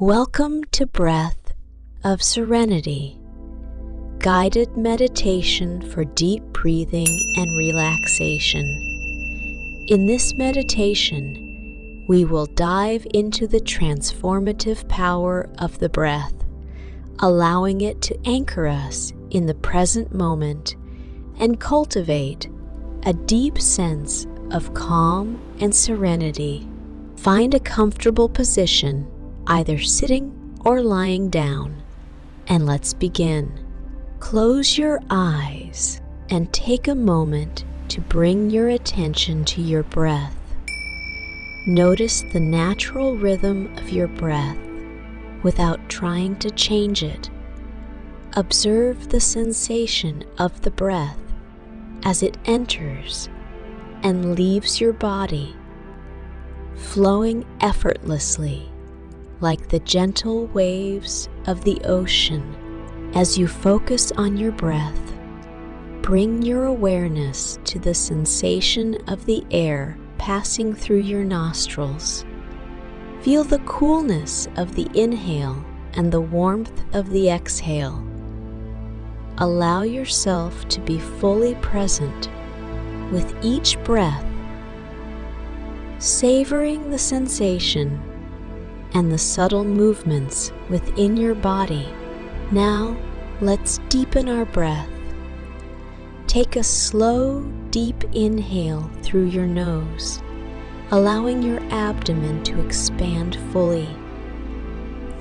Welcome to Breath of Serenity, guided meditation for deep breathing and relaxation. In this meditation, we will dive into the transformative power of the breath, allowing it to anchor us in the present moment and cultivate a deep sense of calm and serenity. Find a comfortable position, either sitting or lying down, and let's begin. Close your eyes and take a moment to bring your attention to your breath. Notice the natural rhythm of your breath without trying to change it. Observe the sensation of the breath as it enters and leaves your body, flowing effortlessly like the gentle waves of the ocean. As you focus on your breath, bring your awareness to the sensation of the air passing through your nostrils. Feel the coolness of the inhale and the warmth of the exhale. Allow yourself to be fully present with each breath, savoring the sensation and the subtle movements within your body. Now, let's deepen our breath. Take a slow, deep inhale through your nose, allowing your abdomen to expand fully.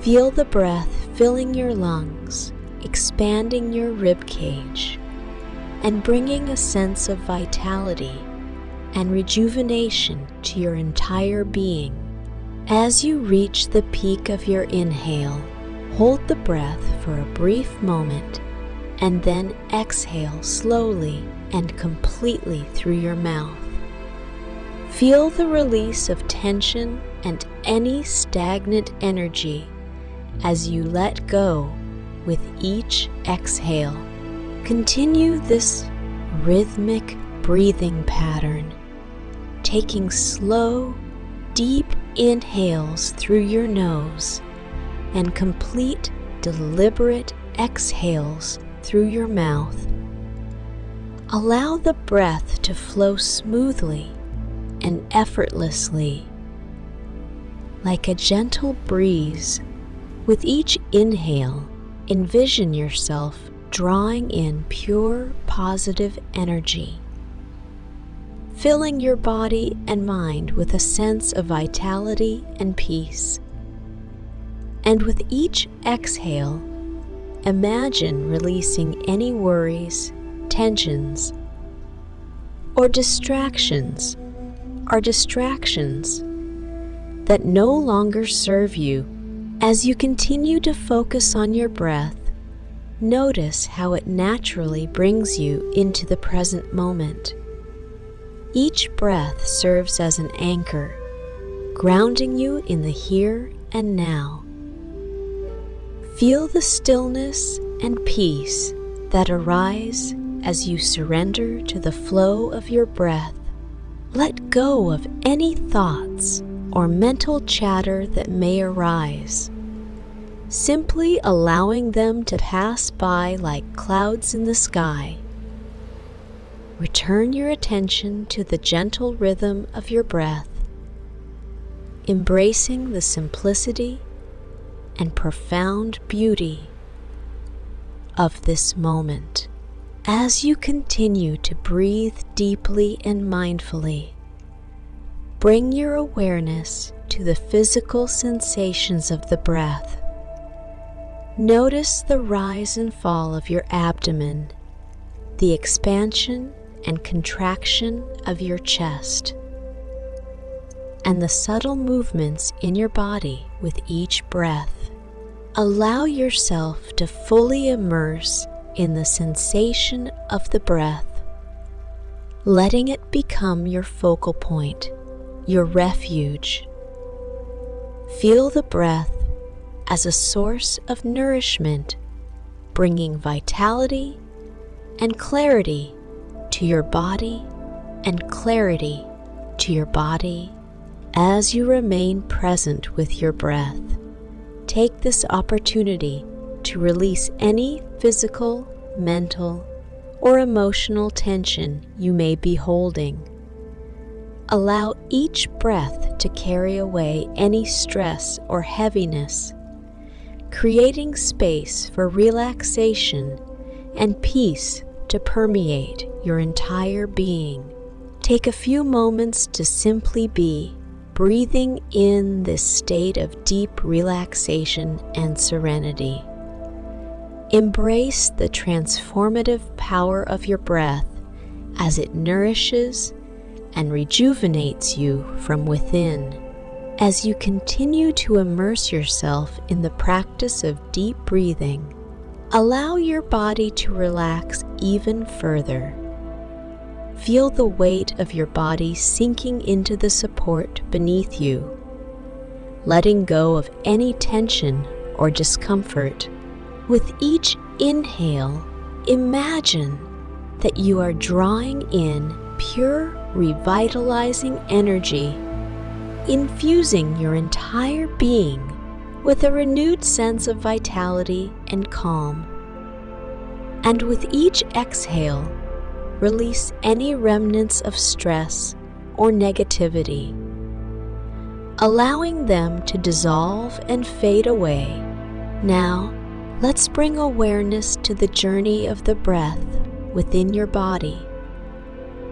Feel the breath filling your lungs, expanding your rib cage, and bringing a sense of vitality and rejuvenation to your entire being. As you reach the peak of your inhale, hold the breath for a brief moment and then exhale slowly and completely through your mouth. Feel the release of tension and any stagnant energy as you let go with each exhale. Continue this rhythmic breathing pattern, taking slow, deep inhales through your nose and complete, deliberate exhales through your mouth. Allow the breath to flow smoothly and effortlessly, like a gentle breeze. With each inhale, envision yourself drawing in pure, positive energy, filling your body and mind with a sense of vitality and peace. And with each exhale, imagine releasing any worries, tensions, or distractions that no longer serve you. As you continue to focus on your breath, notice how it naturally brings you into the present moment. Each breath serves as an anchor, grounding you in the here and now. Feel the stillness and peace that arise as you surrender to the flow of your breath. Let go of any thoughts or mental chatter that may arise, simply allowing them to pass by like clouds in the sky. Return your attention to the gentle rhythm of your breath, embracing the simplicity and profound beauty of this moment. As you continue to breathe deeply and mindfully, bring your awareness to the physical sensations of the breath. Notice the rise and fall of your abdomen, the expansion and contraction of your chest, and the subtle movements in your body with each breath. Allow yourself to fully immerse in the sensation of the breath, letting it become your focal point, your refuge. Feel the breath as a source of nourishment, bringing vitality and clarity to your body and clarity to your body as you remain present with your breath. take this opportunity to release any physical, mental, or emotional tension you may be holding. Allow each breath to carry away any stress or heaviness, creating space for relaxation and peace to permeate your entire being. Take a few moments to simply be, breathing in this state of deep relaxation and serenity. Embrace the transformative power of your breath as it nourishes and rejuvenates you from within. As you continue to immerse yourself in the practice of deep breathing, allow your body to relax even further. Feel the weight of your body sinking into the support beneath you, letting go of any tension or discomfort. With each inhale, imagine that you are drawing in pure, revitalizing energy, infusing your entire being with a renewed sense of vitality and calm. And with each exhale, release any remnants of stress or negativity, allowing them to dissolve and fade away. Now, let's bring awareness to the journey of the breath within your body.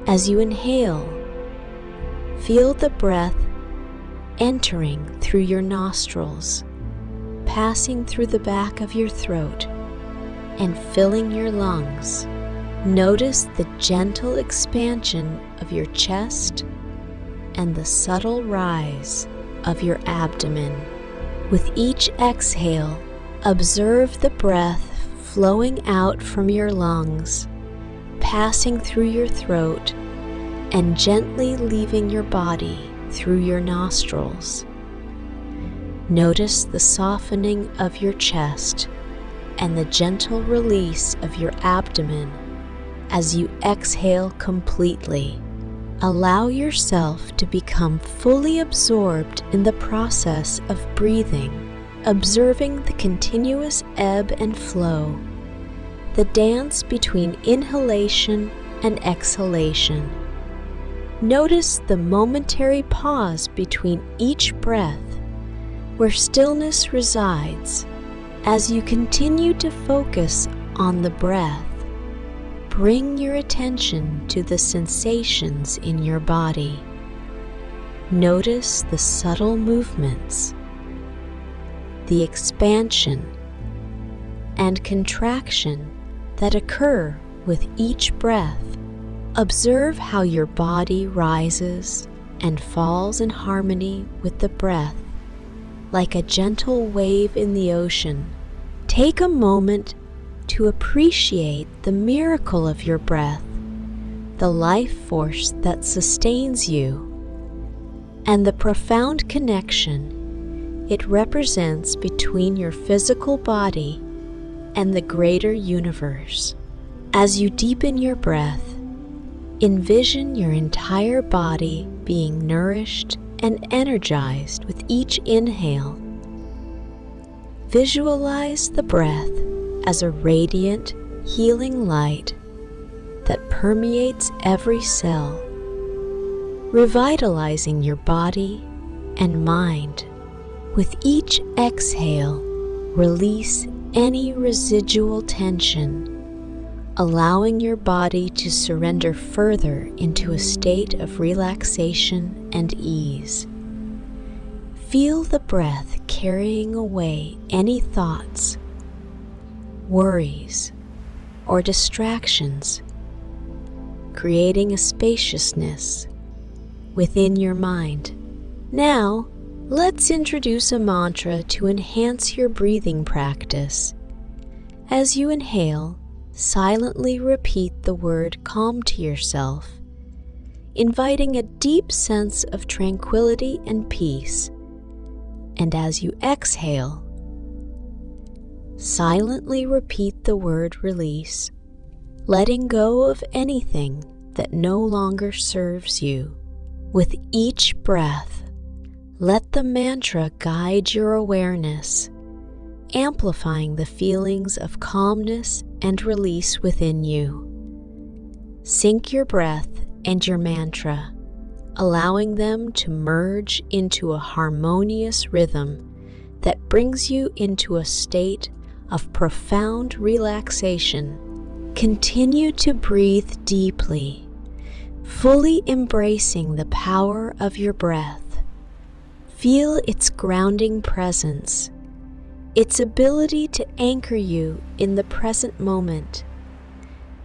As you inhale, feel the breath entering through your nostrils, passing through the back of your throat, and filling your lungs. Notice the gentle expansion of your chest and the subtle rise of your abdomen. With each exhale, observe the breath flowing out from your lungs, passing through your throat, and gently leaving your body through your nostrils. Notice the softening of your chest and the gentle release of your abdomen as you exhale completely. Allow yourself to become fully absorbed in the process of breathing, observing the continuous ebb and flow, the dance between inhalation and exhalation. Notice the momentary pause between each breath, where stillness resides. As you continue to focus on the breath, bring your attention to the sensations in your body. Notice the subtle movements, the expansion and contraction that occur with each breath. Observe how your body rises and falls in harmony with the breath, like a gentle wave in the ocean. Take a moment to appreciate the miracle of your breath, the life force that sustains you, and the profound connection it represents between your physical body and the greater universe. As you deepen your breath, envision your entire body being nourished and energized with each inhale. Visualize the breath as a radiant, healing light that permeates every cell, revitalizing your body and mind. With each exhale, release any residual tension, allowing your body to surrender further into a state of relaxation and ease. Feel the breath carrying away any thoughts, worries, or distractions, creating a spaciousness within your mind. Now, let's introduce a mantra to enhance your breathing practice. As you inhale, silently repeat the word calm to yourself, inviting a deep sense of tranquility and peace. And as you exhale, silently repeat the word release, letting go of anything that no longer serves you. With each breath, let the mantra guide your awareness, amplifying the feelings of calmness and release within you. Sync your breath and your mantra, allowing them to merge into a harmonious rhythm that brings you into a state of profound relaxation. Continue to breathe deeply, fully embracing the power of your breath. Feel its grounding presence, its ability to anchor you in the present moment,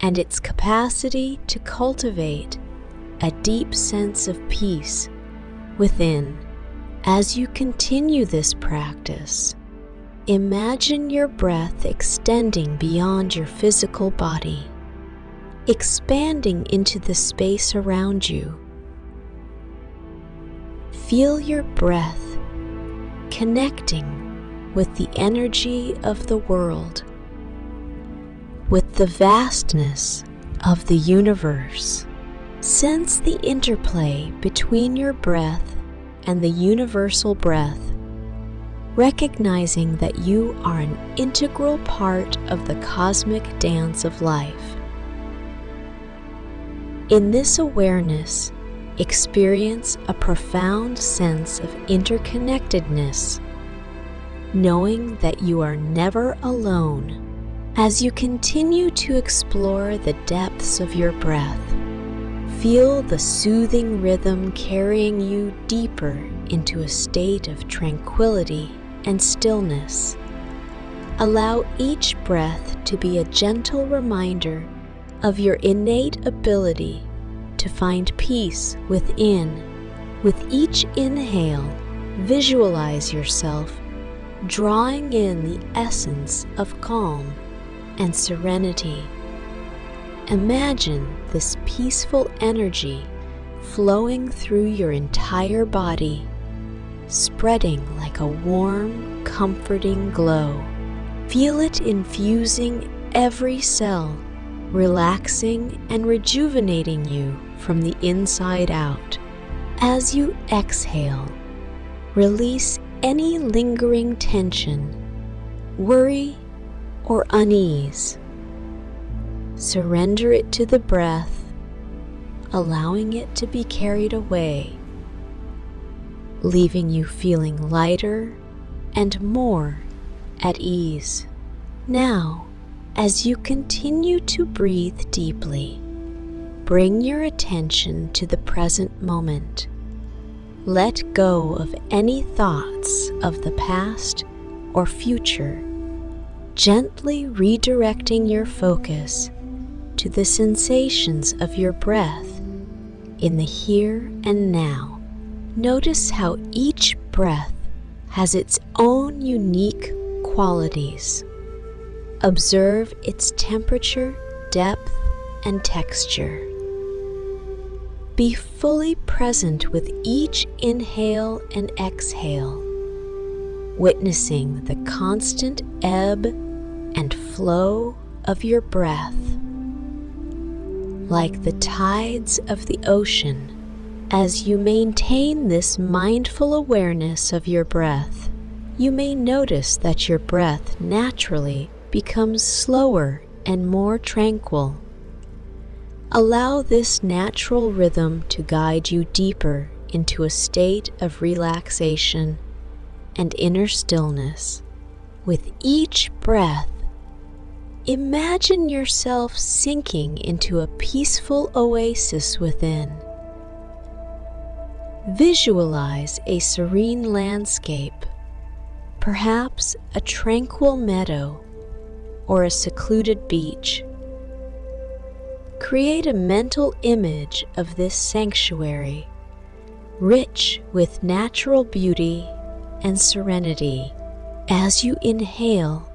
and its capacity to cultivate a deep sense of peace within. As you continue this practice, imagine your breath extending beyond your physical body, expanding into the space around you. Feel your breath connecting with the energy of the world, with the vastness of the universe. Sense the interplay between your breath and the universal breath, recognizing that you are an integral part of the cosmic dance of life. In this awareness, experience a profound sense of interconnectedness, knowing that you are never alone. As you continue to explore the depths of your breath, feel the soothing rhythm carrying you deeper into a state of tranquility and stillness. Allow each breath to be a gentle reminder of your innate ability to find peace within. With each inhale, visualize yourself drawing in the essence of calm and serenity. Imagine this peaceful energy flowing through your entire body, spreading like a warm, comforting glow. Feel it infusing every cell, relaxing and rejuvenating you from the inside out. As you exhale, release any lingering tension, worry, or unease. Surrender it to the breath, allowing it to be carried away, leaving you feeling lighter and more at ease. Now, as you continue to breathe deeply, bring your attention to the present moment. Let go of any thoughts of the past or future, gently redirecting your focus to the sensations of your breath in the here and now. Notice how each breath has its own unique qualities. Observe its temperature, depth, and texture. Be fully present with each inhale and exhale, witnessing the constant ebb and flow of your breath. Like the tides of the ocean, as you maintain this mindful awareness of your breath, you may notice that your breath naturally becomes slower and more tranquil. Allow this natural rhythm to guide you deeper into a state of relaxation and inner stillness. With each breath, imagine yourself sinking into a peaceful oasis within. Visualize a serene landscape, perhaps a tranquil meadow or a secluded beach. Create a mental image of this sanctuary, rich with natural beauty and serenity. As you inhale,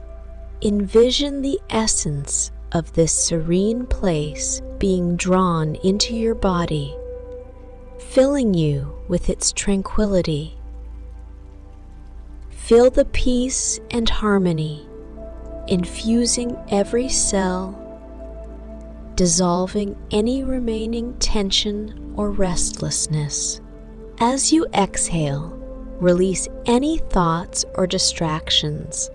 envision the essence of this serene place being drawn into your body, filling you with its tranquility. Feel the peace and harmony infusing every cell, dissolving any remaining tension or restlessness. As you exhale, release any thoughts or distractions,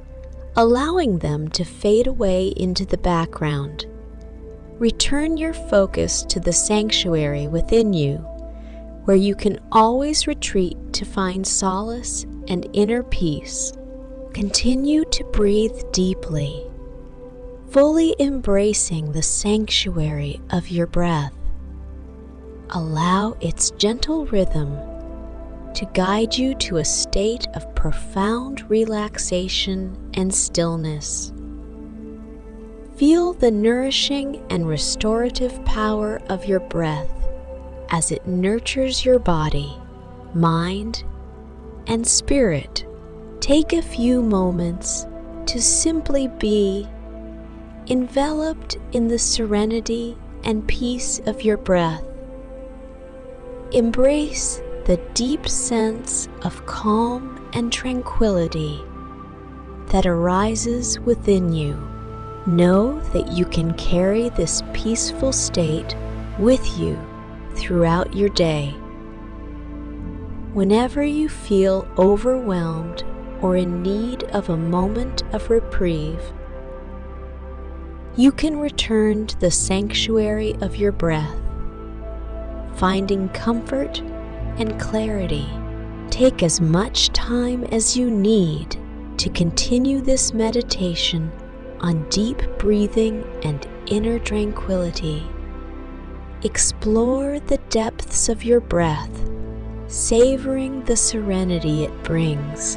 allowing them to fade away into the background. Return your focus to the sanctuary within you, where you can always retreat to find solace and inner peace. Continue to breathe deeply, fully embracing the sanctuary of your breath. Allow its gentle rhythm to guide you to a state of profound relaxation and stillness. Feel the nourishing and restorative power of your breath as it nurtures your body, mind, and spirit. Take a few moments to simply be enveloped in the serenity and peace of your breath. Embrace the deep sense of calm and tranquility that arises within you. Know that you can carry this peaceful state with you throughout your day. Whenever you feel overwhelmed or in need of a moment of reprieve, you can return to the sanctuary of your breath, finding comfort and clarity. Take as much time as you need to continue this meditation on deep breathing and inner tranquility. Explore the depths of your breath, savoring the serenity it brings,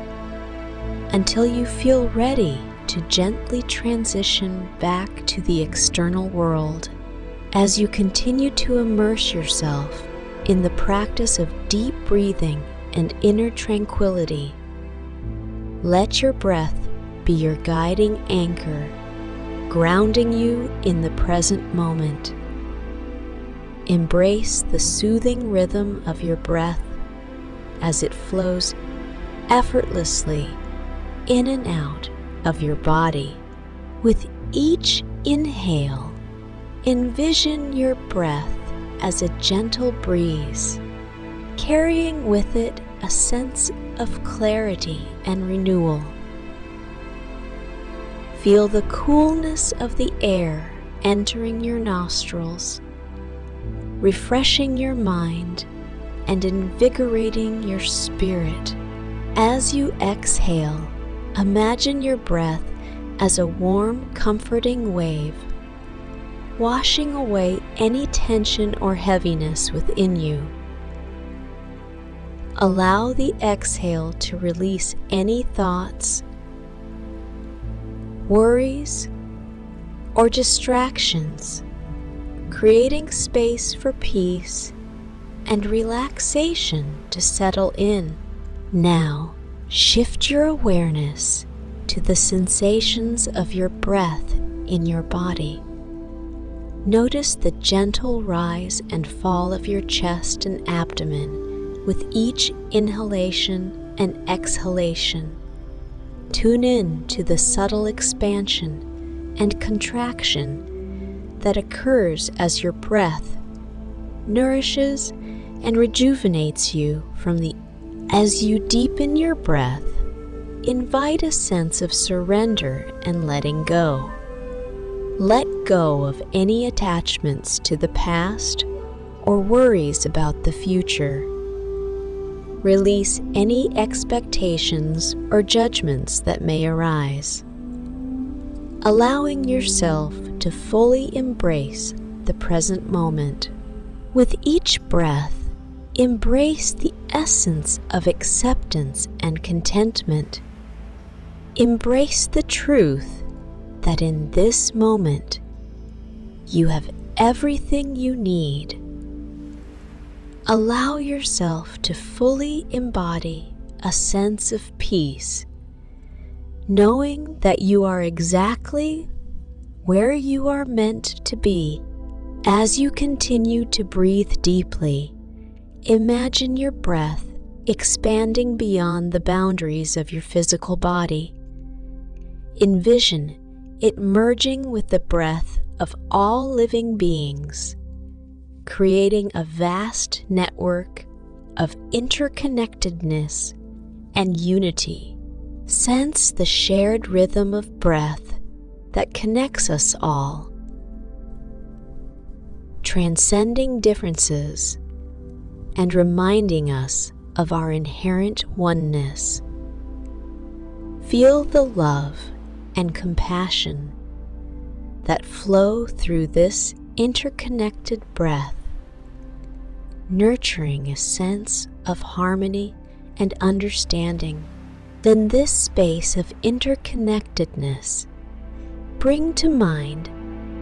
until you feel ready to gently transition back to the external world. As you continue to immerse yourself in the practice of deep breathing and inner tranquility, let your breath be your guiding anchor, grounding you in the present moment. Embrace the soothing rhythm of your breath as it flows effortlessly in and out of your body. With each inhale, envision your breath as a gentle breeze, carrying with it a sense of clarity and renewal. Feel the coolness of the air entering your nostrils, refreshing your mind and invigorating your spirit. As you exhale, imagine your breath as a warm, comforting wave, washing away any tension or heaviness within you. Allow the exhale to release any thoughts, worries, or distractions, creating space for peace and relaxation to settle in. Now, shift your awareness to the sensations of your breath in your body. Notice the gentle rise and fall of your chest and abdomen with each inhalation and exhalation. Tune in to the subtle expansion and contraction that occurs as your breath nourishes and rejuvenates you from the. As you deepen your breath, invite a sense of surrender and letting go. Let go of any attachments to the past or worries about the future. Release any expectations or judgments that may arise, allowing yourself to fully embrace the present moment. With each breath, embrace the essence of acceptance and contentment. Embrace the truth that in this moment, you have everything you need. Allow yourself to fully embody a sense of peace, knowing that you are exactly where you are meant to be. As you continue to breathe deeply, imagine your breath expanding beyond the boundaries of your physical body. Envision it merging with the breath of all living beings, creating a vast network of interconnectedness and unity. Sense the shared rhythm of breath that connects us all, transcending differences and reminding us of our inherent oneness. Feel the love and compassion that flow through this interconnected breath, nurturing a sense of harmony and understanding. Then this space of interconnectedness, bring to mind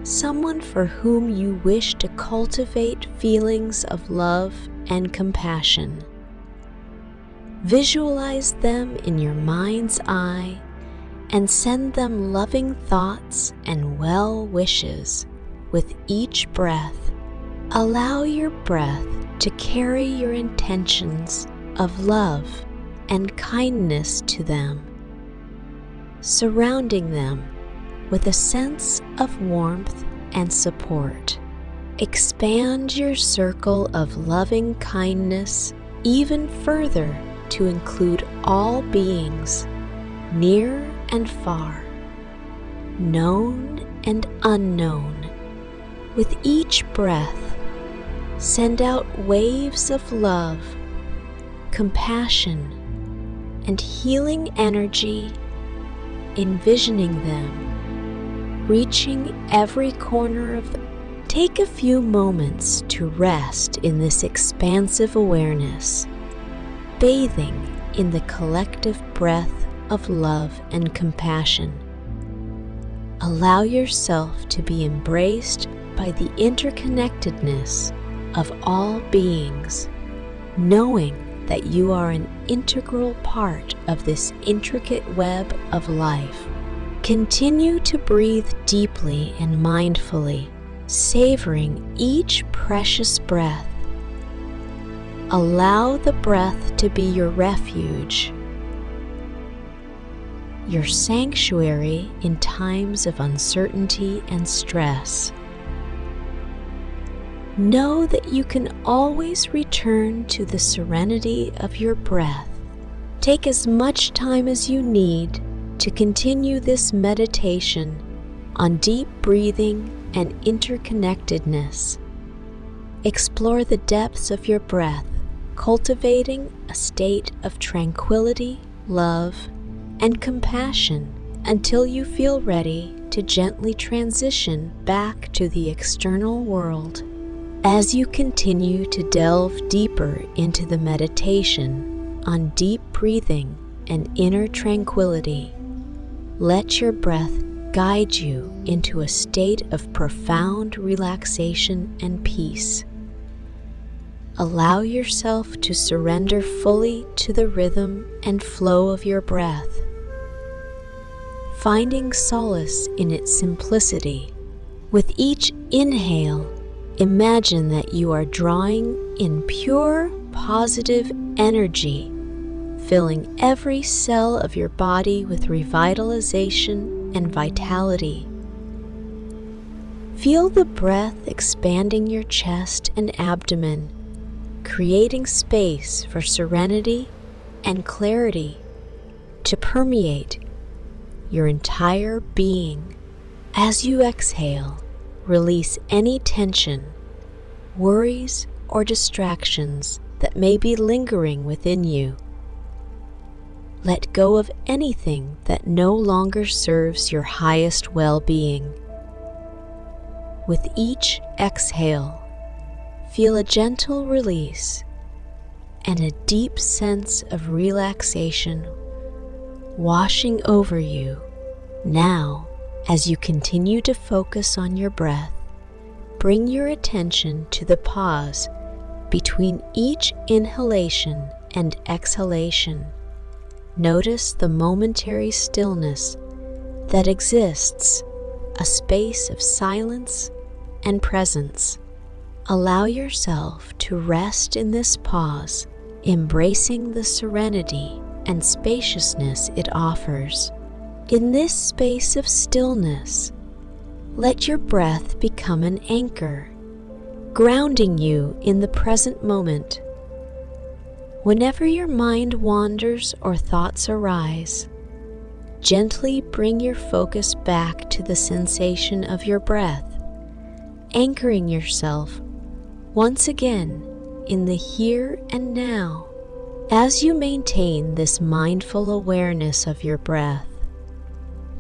someone for whom you wish to cultivate feelings of love and compassion. Visualize them in your mind's eye and send them loving thoughts and well wishes with each breath. Allow your breath to carry your intentions of love and kindness to them, surrounding them with a sense of warmth and support. Expand your circle of loving kindness even further to include all beings, near and far, known and unknown. With each breath, send out waves of love, compassion, and healing energy, envisioning them, reaching every corner of them. Take a few moments to rest in this expansive awareness, bathing in the collective breath of love and compassion. Allow yourself to be embraced by the interconnectedness of all beings, knowing that you are an integral part of this intricate web of life. Continue to breathe deeply and mindfully, savoring each precious breath. Allow the breath to be your refuge, your sanctuary in times of uncertainty and stress. Know that you can always return to the serenity of your breath. Take as much time as you need to continue this meditation on deep breathing and interconnectedness. Explore the depths of your breath, cultivating a state of tranquility, love, and compassion until you feel ready to gently transition back to the external world. As you continue to delve deeper into the meditation on deep breathing and inner tranquility, let your breath guide you into a state of profound relaxation and peace. Allow yourself to surrender fully to the rhythm and flow of your breath, finding solace in its simplicity. With each inhale, imagine that you are drawing in pure, positive energy, filling every cell of your body with revitalization and vitality. Feel the breath expanding your chest and abdomen, creating space for serenity and clarity to permeate your entire being. As you exhale, release any tension, worries, or distractions that may be lingering within you. Let go of anything that no longer serves your highest well-being. With each exhale, feel a gentle release and a deep sense of relaxation washing over you. Now, as you continue to focus on your breath, bring your attention to the pause between each inhalation and exhalation. Notice the momentary stillness that exists, a space of silence and presence. Allow yourself to rest in this pause, embracing the serenity and spaciousness it offers. In this space of stillness, let your breath become an anchor, grounding you in the present moment. Whenever your mind wanders or thoughts arise, Gently bring your focus back to the sensation of your breath, anchoring yourself once again in the here and now. As you maintain this mindful awareness of your breath,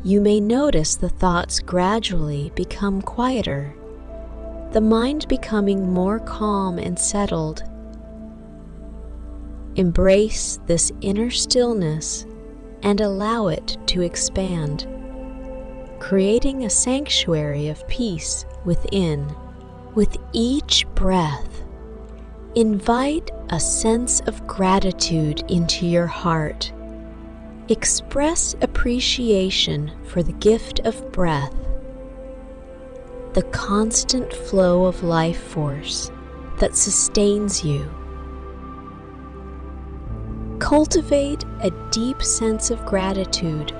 you may notice the thoughts gradually become quieter, the mind becoming more calm and settled. Embrace this inner stillness and allow it to expand, creating a sanctuary of peace within. With each breath, invite a sense of gratitude into your heart. Express appreciation for the gift of breath, the constant flow of life force that sustains you. Cultivate a deep sense of gratitude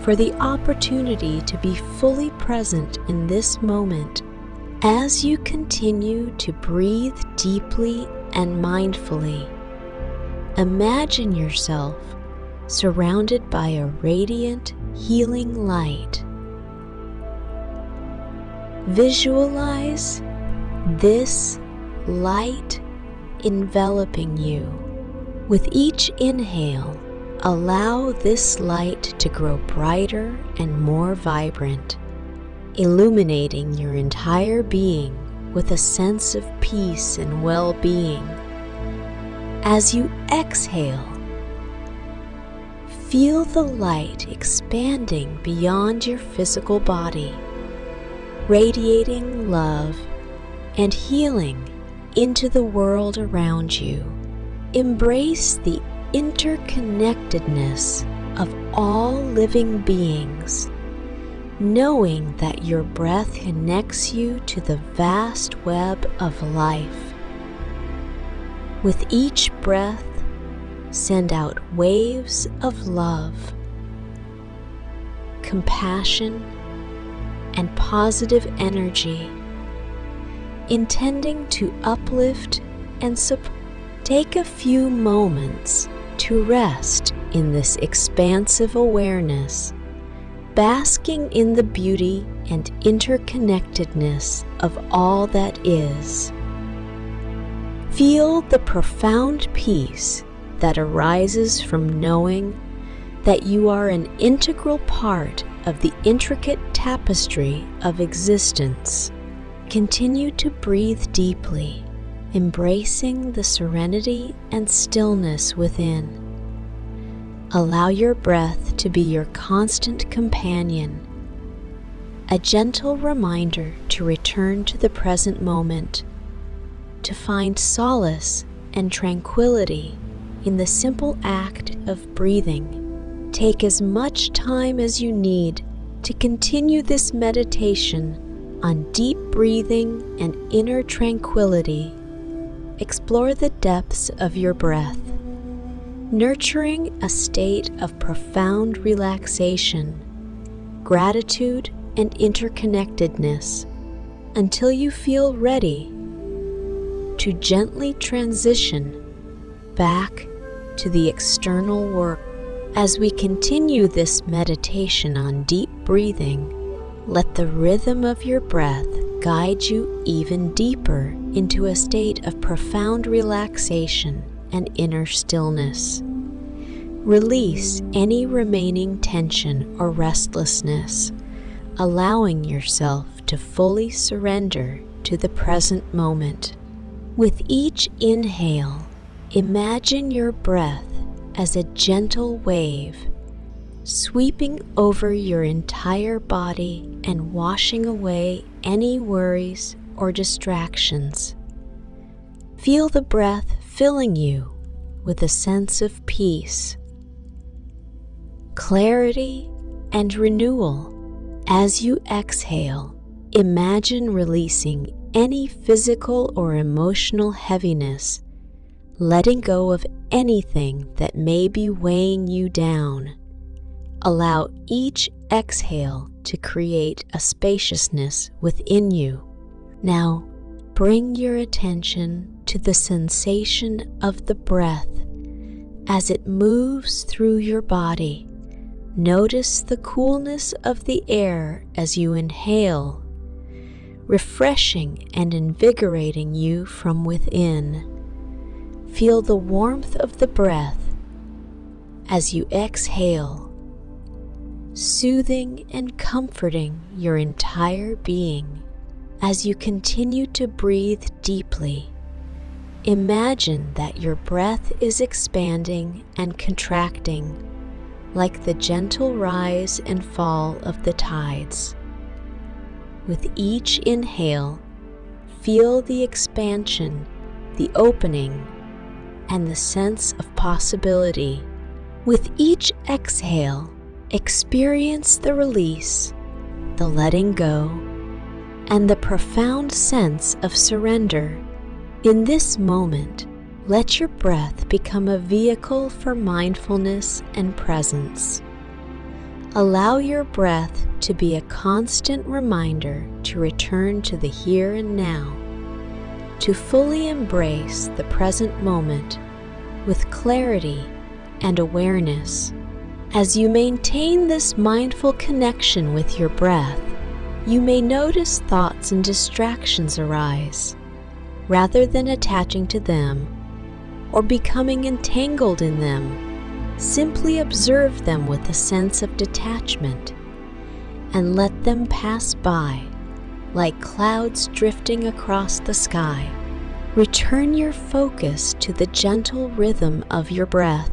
for the opportunity to be fully present in this moment. As you continue to breathe deeply and mindfully, imagine yourself surrounded by a radiant, healing light. Visualize this light enveloping you. With each inhale, allow this light to grow brighter and more vibrant, illuminating your entire being with a sense of peace and well-being. As you exhale, feel the light expanding beyond your physical body, radiating love and healing into the world around you. Embrace the interconnectedness of all living beings, knowing that your breath connects you to the vast web of life. With each breath, send out waves of love, compassion, and positive energy, intending to uplift and support. Take a few moments to rest in this expansive awareness, basking in the beauty and interconnectedness of all that is. Feel the profound peace that arises from knowing that you are an integral part of the intricate tapestry of existence. Continue to breathe deeply, embracing the serenity and stillness within. Allow your breath to be your constant companion, a gentle reminder to return to the present moment, to find solace and tranquility in the simple act of breathing. Take as much time as you need to continue this meditation on deep breathing and inner tranquility. Explore the depths of your breath, nurturing a state of profound relaxation, gratitude, and interconnectedness until you feel ready to gently transition back to the external world. As we continue this meditation on deep breathing, let the rhythm of your breath guide you even deeper into a state of profound relaxation and inner stillness. Release any remaining tension or restlessness, allowing yourself to fully surrender to the present moment. With each inhale, imagine your breath as a gentle wave, sweeping over your entire body and washing away any worries or distractions. Feel the breath filling you with a sense of peace, clarity, and renewal. As you exhale, imagine releasing any physical or emotional heaviness, letting go of anything that may be weighing you down. Allow each exhale to create a spaciousness within you. Now, bring your attention to the sensation of the breath as it moves through your body, Notice the coolness of the air as you inhale, refreshing and invigorating you from within. Feel the warmth of the breath as you exhale, soothing and comforting your entire being. As you continue to breathe deeply, imagine that your breath is expanding and contracting like the gentle rise and fall of the tides. With each inhale, feel the expansion, the opening, and the sense of possibility. With each exhale, experience the release, the letting go, and the profound sense of surrender. In this moment, let your breath become a vehicle for mindfulness and presence. Allow your breath to be a constant reminder to return to the here and now, to fully embrace the present moment with clarity and awareness. As you maintain this mindful connection with your breath, you may notice thoughts and distractions arise. Rather than attaching to them or becoming entangled in them, simply observe them with a sense of detachment and let them pass by like clouds drifting across the sky. Return your focus to the gentle rhythm of your breath,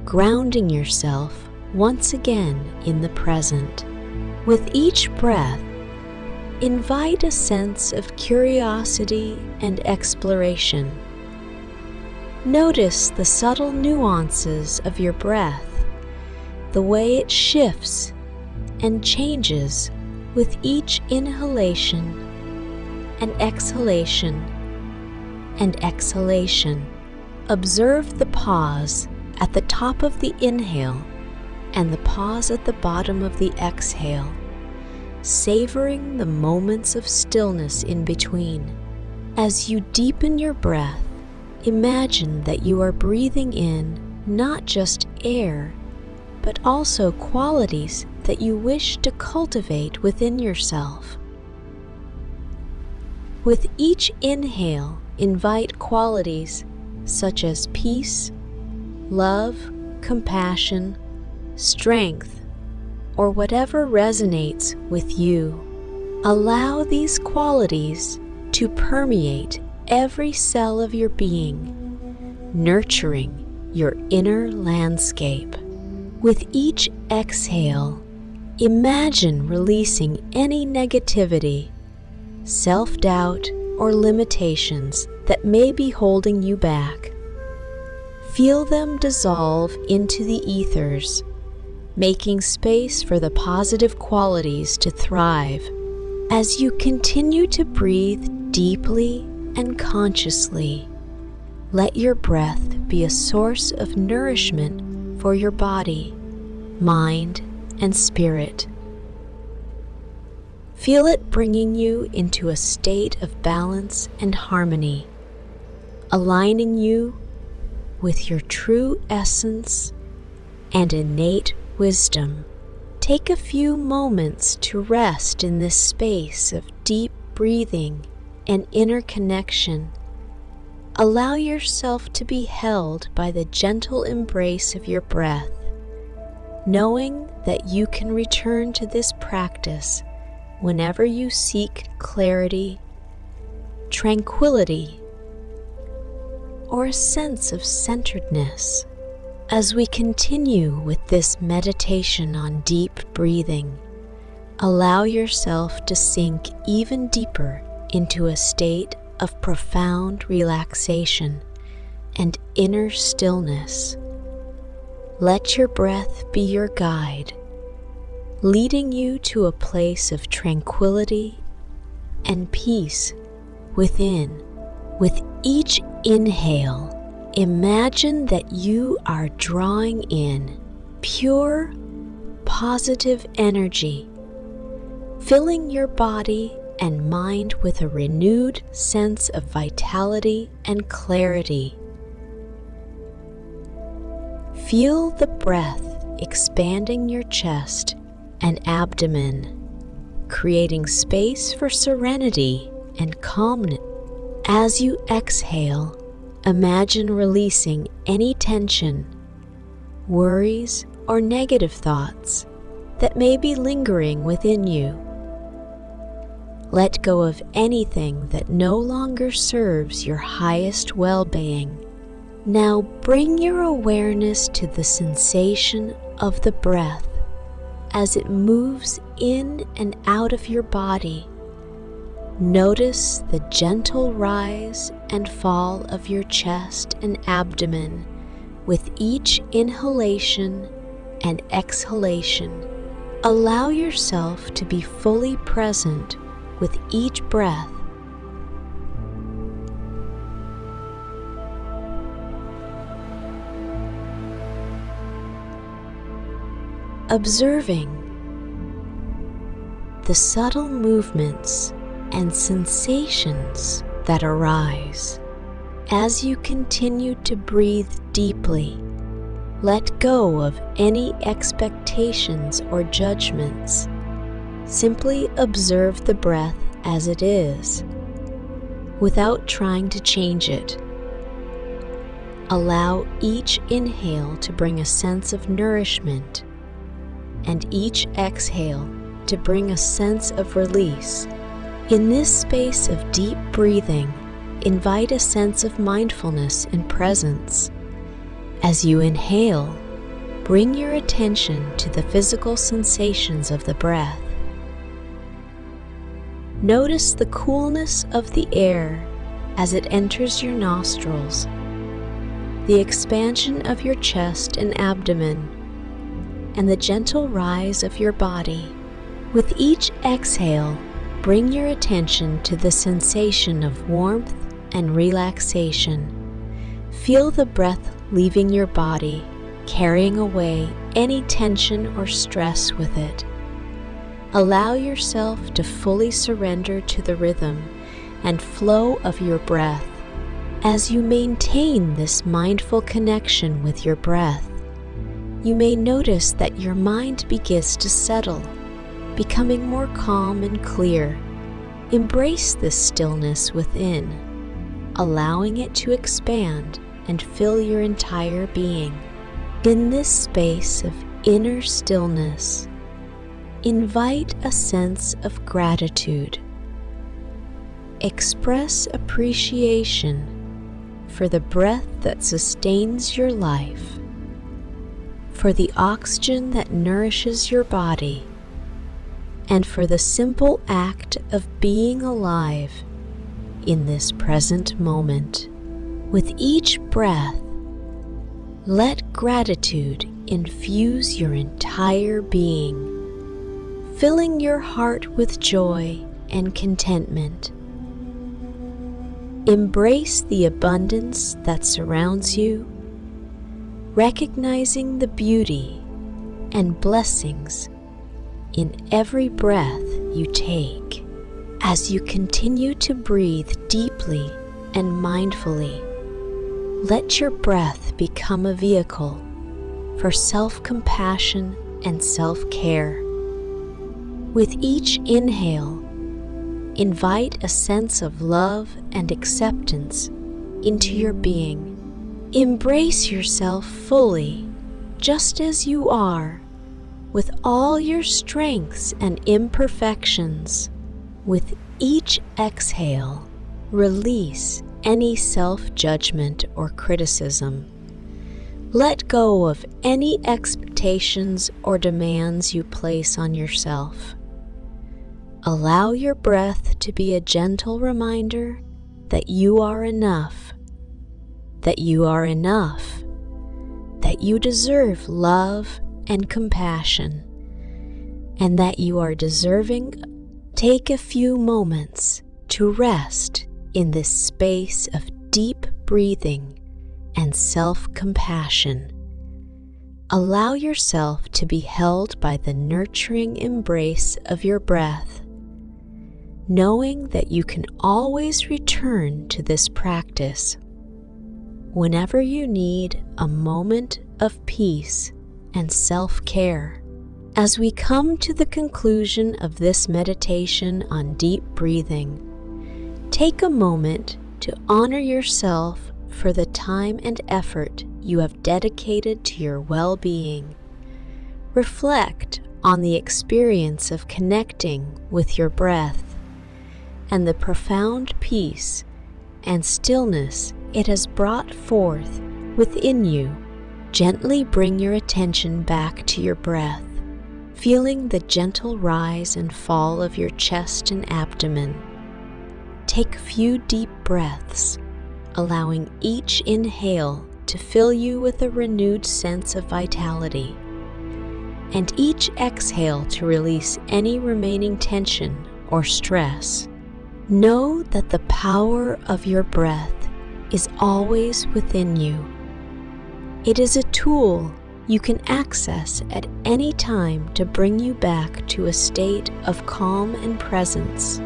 grounding yourself once again in the present. With each breath, invite a sense of curiosity and exploration. Notice the subtle nuances of your breath, the way it shifts and changes with each inhalation and exhalation and exhalation. Observe the pause at the top of the inhale and the pause at the bottom of the exhale, savoring the moments of stillness in between. As you deepen your breath, imagine that you are breathing in not just air, but also qualities that you wish to cultivate within yourself. With each inhale, invite qualities such as peace, love, compassion, strength, or whatever resonates with you. Allow these qualities to permeate every cell of your being, nurturing your inner landscape. With each exhale, imagine releasing any negativity, self-doubt, or limitations that may be holding you back. Feel them dissolve into the ethers, making space for the positive qualities to thrive. As you continue to breathe deeply and consciously, let your breath be a source of nourishment for your body, mind, and spirit. Feel it bringing you into a state of balance and harmony, aligning you with your true essence and innate wisdom. Take a few moments to rest in this space of deep breathing and inner connection. Allow yourself to be held by the gentle embrace of your breath, knowing that you can return to this practice whenever you seek clarity, tranquility, or a sense of centeredness. As we continue with this meditation on deep breathing, allow yourself to sink even deeper into a state of profound relaxation and inner stillness. Let your breath be your guide, leading you to a place of tranquility and peace within. With each inhale, imagine that you are drawing in pure, positive energy, filling your body and mind with a renewed sense of vitality and clarity. Feel the breath expanding your chest and abdomen, creating space for serenity and calmness. As you exhale, imagine releasing any tension, worries, or negative thoughts that may be lingering within you. Let go of anything that no longer serves your highest well-being. Now bring your awareness to the sensation of the breath as it moves in and out of your body. Notice the gentle rise and fall of your chest and abdomen with each inhalation and exhalation. Allow yourself to be fully present with each breath. Observing the subtle movements and sensations that arise. As you continue to breathe deeply, let go of any expectations or judgments. Simply observe the breath as it is, without trying to change it. Allow each inhale to bring a sense of nourishment, and each exhale to bring a sense of release. In this space of deep breathing, invite a sense of mindfulness and presence. As you inhale, bring your attention to the physical sensations of the breath. Notice the coolness of the air as it enters your nostrils, the expansion of your chest and abdomen, and the gentle rise of your body. With each exhale, bring your attention to the sensation of warmth and relaxation. Feel the breath leaving your body, carrying away any tension or stress with it. Allow yourself to fully surrender to the rhythm and flow of your breath. As you maintain this mindful connection with your breath, you may notice that your mind begins to settle, becoming more calm and clear. Embrace this stillness within, allowing it to expand and fill your entire being. In this space of inner stillness, invite a sense of gratitude. Express appreciation for the breath that sustains your life, for the oxygen that nourishes your body, and for the simple act of being alive in this present moment. With each breath, let gratitude infuse your entire being, filling your heart with joy and contentment. Embrace the abundance that surrounds you, recognizing the beauty and blessings in every breath you take. As you continue to breathe deeply and mindfully, let your breath become a vehicle for self-compassion and self-care. With each inhale, invite a sense of love and acceptance into your being. Embrace yourself fully, just as you are, with all your strengths and imperfections. With each exhale, release any self-judgment or criticism. Let go of any expectations or demands you place on yourself. Allow your breath to be a gentle reminder that you are enough, that you are enough, that you deserve love and compassion, and that you are deserving. Take a few moments to rest in this space of deep breathing and self-compassion. Allow yourself to be held by the nurturing embrace of your breath, knowing that you can always return to this practice whenever you need a moment of peace and self-care. As we come to the conclusion of this meditation on deep breathing, take a moment to honor yourself for the time and effort you have dedicated to your well-being. Reflect on the experience of connecting with your breath and the profound peace and stillness it has brought forth within you. Gently bring your attention back to your breath, feeling the gentle rise and fall of your chest and abdomen. Take a few deep breaths, allowing each inhale to fill you with a renewed sense of vitality, and each exhale to release any remaining tension or stress. Know that the power of your breath is always within you. It is a tool you can access at any time to bring you back to a state of calm and presence.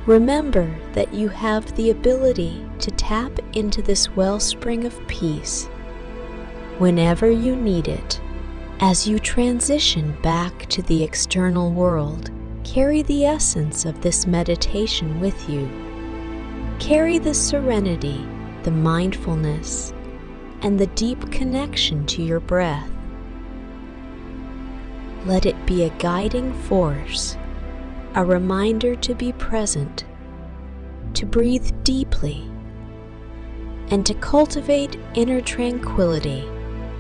Remember that you have the ability to tap into this wellspring of peace whenever you need it. As you transition back to the external world, carry the essence of this meditation with you. Carry the serenity, the mindfulness, and the deep connection to your breath. Let it be a guiding force, a reminder to be present, to breathe deeply, and to cultivate inner tranquility.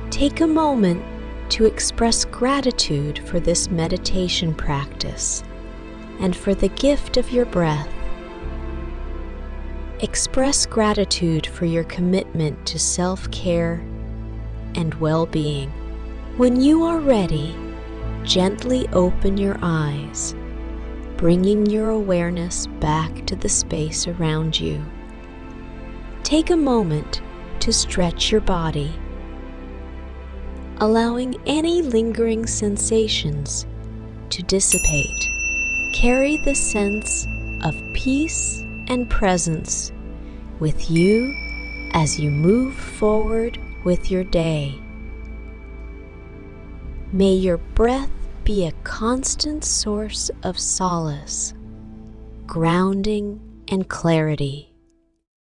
Take a moment to express gratitude for this meditation practice and for the gift of your breath. Express gratitude for your commitment to self-care and well-being. When you are ready, gently open your eyes, bringing your awareness back to the space around you. Take a moment to stretch your body, allowing any lingering sensations to dissipate. Carry the sense of peace and presence with you as you move forward with your day. May your breath be a constant source of solace, grounding, and clarity.